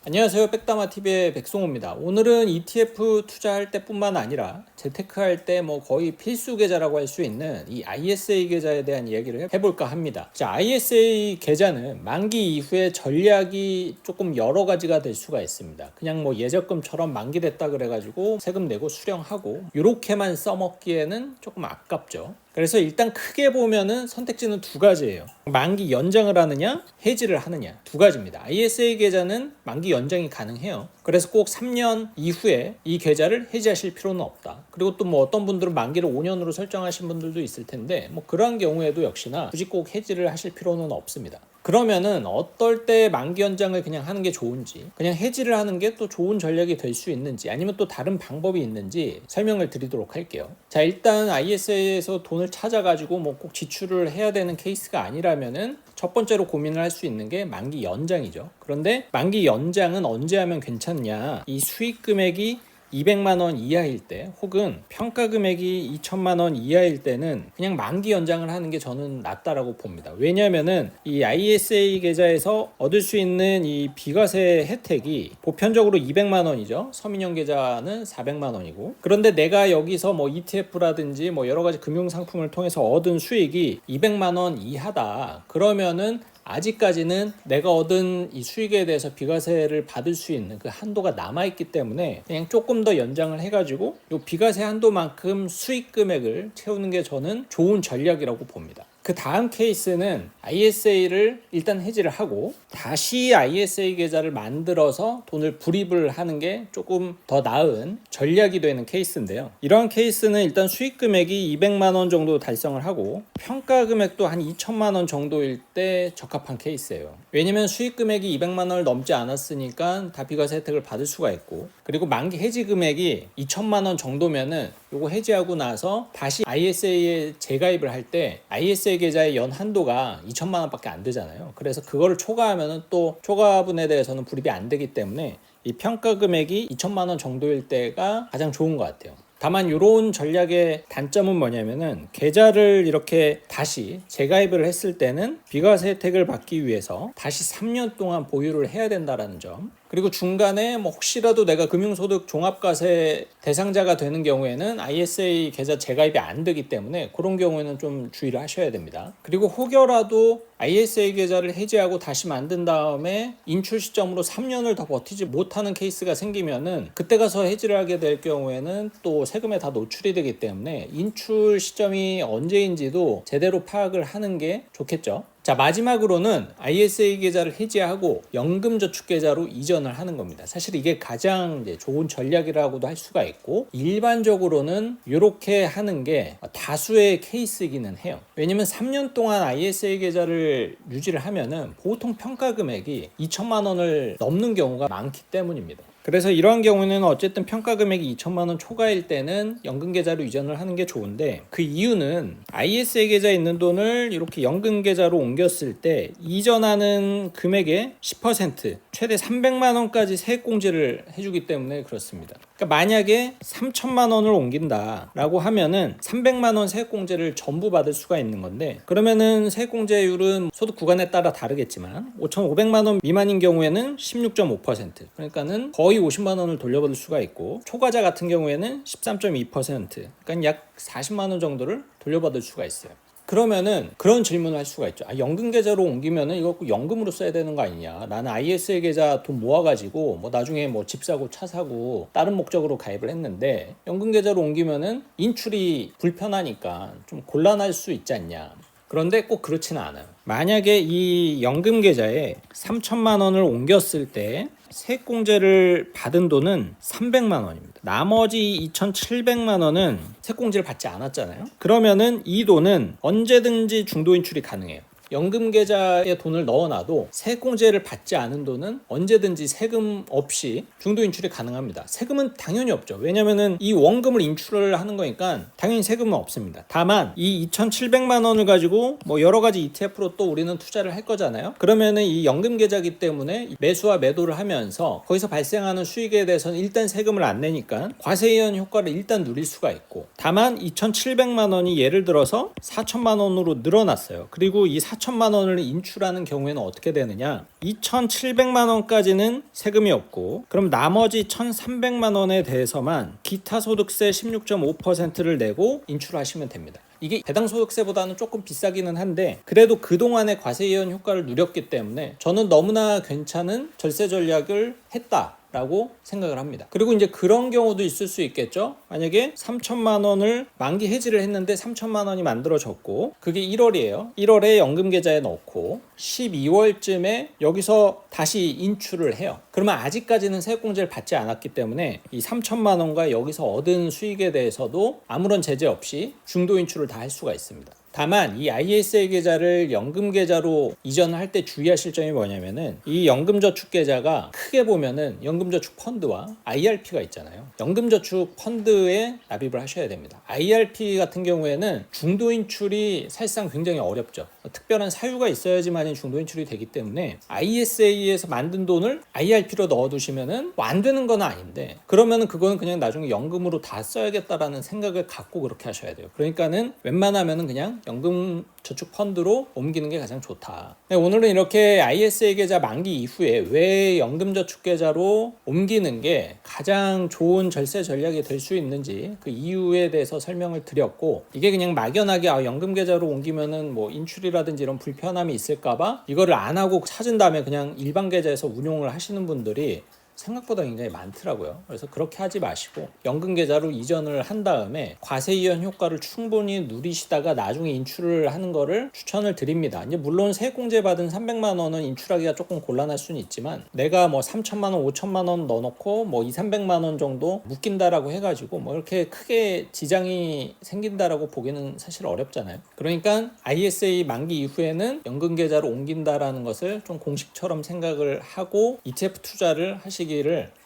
안녕하세요. 백다마TV의 백송호입니다. 오늘은 ETF 투자할 때뿐만 아니라 재테크할 때 거의 필수 계좌라고 할 수 있는 이 ISA 계좌에 대한 이야기를 해볼까 합니다. 자, ISA 계좌는 만기 이후에 전략이 조금 여러 가지가 될 수가 있습니다. 그냥 예적금처럼 만기됐다 그래가지고 세금 내고 수령하고 이렇게만 써먹기에는 조금 아깝죠. 그래서 일단 크게 보면은 선택지는 두 가지예요. 만기 연장을 하느냐, 해지를 하느냐, 두 가지입니다. ISA 계좌는 만기 연장이 가능해요. 그래서 꼭 3년 이후에 이 계좌를 해지하실 필요는 없다. 그리고 또 어떤 분들은 만기를 5년으로 설정하신 분들도 있을 텐데 그러한 경우에도 역시나 굳이 꼭 해지를 하실 필요는 없습니다. 그러면은 어떨 때 만기 연장을 그냥 하는 게 좋은지, 그냥 해지를 하는 게 또 좋은 전략이 될 수 있는지, 아니면 또 다른 방법이 있는지 설명을 드리도록 할게요. 자, 일단 ISA에서 돈을 찾아가지고 꼭 지출을 해야 되는 케이스가 아니라면은 첫 번째로 고민을 할 수 있는 게 만기 연장이죠. 그런데 만기 연장은 언제 하면 괜찮냐? 이 수익 금액이 200만 원 이하일 때, 혹은 평가 금액이 2천만 원 이하일 때는 그냥 만기 연장을 하는 게 저는 낫다라고 봅니다. 왜냐하면은 이 ISA 계좌에서 얻을 수 있는 이 비과세 혜택이 보편적으로 200만 원이죠. 서민형 계좌는 400만 원이고, 그런데 내가 여기서 ETF라든지 여러 가지 금융 상품을 통해서 얻은 수익이 200만 원 이하다. 그러면은 아직까지는 내가 얻은 이 수익에 대해서 비과세를 받을 수 있는 그 한도가 남아있기 때문에 그냥 조금 더 연장을 해가지고 이 비과세 한도만큼 수익 금액을 채우는 게 저는 좋은 전략이라고 봅니다. 그 다음 케이스는 ISA를 일단 해지를 하고 다시 ISA 계좌를 만들어서 돈을 불입을 하는 게 조금 더 나은 전략이 되는 케이스인데요. 이러한 케이스는 일단 수익 금액이 200만 원 정도 달성을 하고 평가 금액도 한 2천만 원 정도일 때 적합한 케이스예요. 왜냐면 수익 금액이 200만 원을 넘지 않았으니까 다 비과세 혜택을 받을 수가 있고, 그리고 만기 해지 금액이 2천만 원 정도면은 요거 해지하고 나서 다시 ISA에 재가입을 할 때 ISA 계좌의 연 한도가 2천만 원밖에 안 되잖아요. 그래서 그거를 초과하면은 또 초과분에 대해서는 불입이 안 되기 때문에 이 평가 금액이 2천만 원 정도일 때가 가장 좋은 것 같아요. 다만 이런 전략의 단점은 뭐냐면은 계좌를 이렇게 다시 재가입을 했을 때는 비과세 혜택을 받기 위해서 다시 3년 동안 보유를 해야 된다는 점, 그리고 중간에 혹시라도 내가 금융소득 종합과세 대상자가 되는 경우에는 ISA 계좌 재가입이 안 되기 때문에 그런 경우에는 좀 주의를 하셔야 됩니다. 그리고 혹여라도 ISA 계좌를 해지하고 다시 만든 다음에 인출 시점으로 3년을 더 버티지 못하는 케이스가 생기면은 그때 가서 해지를 하게 될 경우에는 또 세금에 다 노출이 되기 때문에 인출 시점이 언제인지도 제대로 파악을 하는 게 좋겠죠. 자, 마지막으로는 ISA 계좌를 해지하고 연금저축계좌로 이전을 하는 겁니다. 사실 이게 가장 좋은 전략이라고도 할 수가 있고, 일반적으로는 이렇게 하는 게 다수의 케이스이기는 해요. 왜냐면 3년 동안 ISA 계좌를 유지를 하면은 보통 평가 금액이 2천만 원을 넘는 경우가 많기 때문입니다. 그래서 이러한 경우에는 어쨌든 평가 금액이 2천만 원 초과일 때는 연금 계좌로 이전을 하는 게 좋은데, 그 이유는 ISA 계좌에 있는 돈을 이렇게 연금 계좌로 옮겼을 때 이전하는 금액의 10% 최대 300만 원까지 세액공제를 해주기 때문에 그렇습니다. 그러니까 만약에 3천만 원을 옮긴다라고 하면은 300만 원 세액공제를 전부 받을 수가 있는 건데, 그러면은 세액공제율은 소득 구간에 따라 다르겠지만 5,500만 원 미만인 경우에는 16.5%, 그러니까는 거의 50만 원을 돌려받을 수가 있고, 초과자 같은 경우에는 13.2%, 그러니까 약 40만 원 정도를 돌려받을 수가 있어요. 그러면은 그런 질문을 할 수가 있죠. 연금 계좌로 옮기면은 이거 꼭 연금으로 써야 되는 거 아니냐? 나는 ISA 계좌 돈 모아가지고 나중에 집 사고 차 사고 다른 목적으로 가입을 했는데 연금 계좌로 옮기면은 인출이 불편하니까 좀 곤란할 수 있지 않냐? 그런데 꼭 그렇지는 않아요. 만약에 이 연금 계좌에 3천만 원을 옮겼을 때 세액공제를 받은 돈은 300만 원입니다. 나머지 2,700만 원은 세액공제를 받지 않았잖아요. 그러면은 이 돈은 언제든지 중도인출이 가능해요. 연금 계좌에 돈을 넣어놔도 세액공제를 받지 않은 돈은 언제든지 세금 없이 중도 인출이 가능합니다. 세금은 당연히 없죠. 왜냐면은 이 원금을 인출을 하는 거니까 당연히 세금은 없습니다. 다만 이 2,700만 원을 가지고 여러 가지 ETF로 또 우리는 투자를 할 거잖아요. 그러면은 이 연금 계좌이기 때문에 매수와 매도를 하면서 거기서 발생하는 수익에 대해서는 일단 세금을 안 내니까 과세이연 효과를 일단 누릴 수가 있고, 다만 2,700만 원이 예를 들어서 4천만 원으로 늘어났어요. 그리고 이 4천만 원을 인출하는 경우에는 어떻게 되느냐? 2,700만 원까지는 세금이 없고, 그럼 나머지 1,300만 원에 대해서만 기타 소득세 16.5%를 내고 인출하시면 됩니다. 이게 배당소득세보다는 조금 비싸기는 한데 그래도 그동안의 과세이연 효과를 누렸기 때문에 저는 너무나 괜찮은 절세 전략을 했다라고 생각을 합니다. 그리고 이제 그런 경우도 있을 수 있겠죠. 만약에 3천만 원을 만기 해지를 했는데 3천만 원이 만들어졌고 그게 1월이에요. 1월에 연금계좌에 넣고 12월쯤에 여기서 다시 인출을 해요. 그러면 아직까지는 세액공제를 받지 않았기 때문에 이 3천만 원과 여기서 얻은 수익에 대해서도 아무런 제재 없이 중도 인출을 다 할 수가 있습니다. 다만 이 ISA 계좌를 연금 계좌로 이전할 때 주의하실 점이 뭐냐면은 이 연금저축 계좌가 크게 보면은 연금저축 펀드와 IRP가 있잖아요. 연금저축 펀드에 납입을 하셔야 됩니다. IRP 같은 경우에는 중도 인출이 사실상 굉장히 어렵죠. 특별한 사유가 있어야지만 중도 인출이 되기 때문에 ISA에서 만든 돈을 IRP로 넣어두시면은 안 되는 건 아닌데 그러면은 그거는 그냥 나중에 연금으로 다 써야겠다라는 생각을 갖고 그렇게 하셔야 돼요. 그러니까는 웬만하면은 그냥 연금 저축 펀드로 옮기는 게 가장 좋다. 네, 오늘은 이렇게 ISA 계좌 만기 이후에 왜 연금 저축 계좌로 옮기는 게 가장 좋은 절세 전략이 될 수 있는지 그 이유에 대해서 설명을 드렸고 이게 그냥 막연하게 연금 계좌로 옮기면은 뭐 인출이라든지 이런 불편함이 있을까봐 이거를 안 하고 찾은 다음에 그냥 일반 계좌에서 운용을 하시는 분들이 생각보다 굉장히 많더라고요. 그래서 그렇게 하지 마시고 연금 계좌로 이전을 한 다음에 과세 이연 효과를 충분히 누리시다가 나중에 인출을 하는 거를 추천을 드립니다. 이제 물론 세액공제 받은 300만 원은 인출하기가 조금 곤란할 수는 있지만 내가 뭐 3천만 원, 5천만 원 넣어놓고 뭐 2, 300만 원 정도 묶인다라고 해가지고 뭐 이렇게 크게 지장이 생긴다라고 보기는 사실 어렵잖아요. 그러니까 ISA 만기 이후에는 연금 계좌로 옮긴다라는 것을 좀 공식처럼 생각을 하고 ETF 투자를 하시기를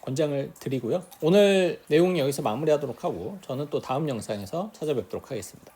권장을 드리고요. 오늘 내용 여기서 마무리하도록 하고 저는 또 다음 영상에서 찾아뵙도록 하겠습니다.